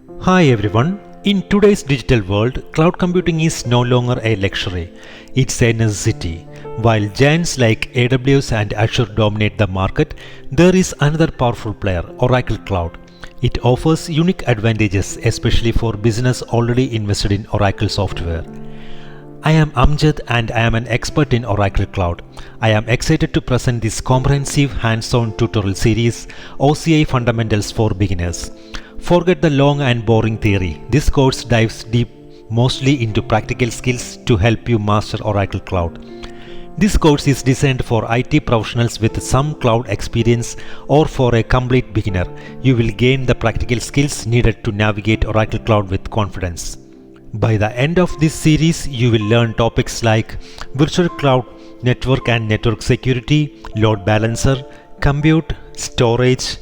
Hi everyone. In today's digital world, cloud computing is no longer a luxury, it's a necessity. While giants like AWS and Azure dominate the market, there is another powerful player, Oracle Cloud. It offers unique advantages, especially for business already invested in Oracle software. I am Amjad and I am an expert in Oracle Cloud. I am excited to present this comprehensive hands-on tutorial series, OCI Fundamentals for Beginners. Forget the long and boring theory. This course dives deep mostly into practical skills to help you master Oracle Cloud. This course is designed for IT professionals with some cloud experience or for a complete beginner. You will gain the practical skills needed to navigate Oracle Cloud with confidence. By the end of this series, you will learn topics like virtual cloud, network and network security, load balancer, compute, storage,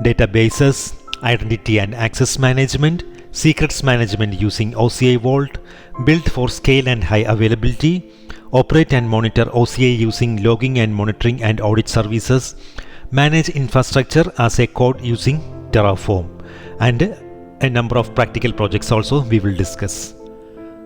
databases, identity and access management, secrets management using OCI Vault, built for scale and high availability, operate and monitor OCI using logging and monitoring and audit services, manage infrastructure as a code using Terraform, and a number of practical projects also we will discuss.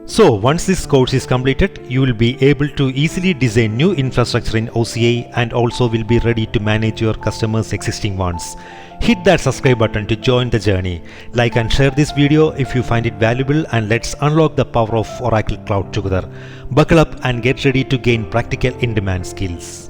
So once this course is completed, you will be able to easily design new infrastructure in OCI and also will be ready to manage your customers' existing ones. Hit that subscribe button to join the journey. Like and share this video if you find it valuable, and let's unlock the power of Oracle Cloud together. Buckle up and get ready to gain practical in-demand skills.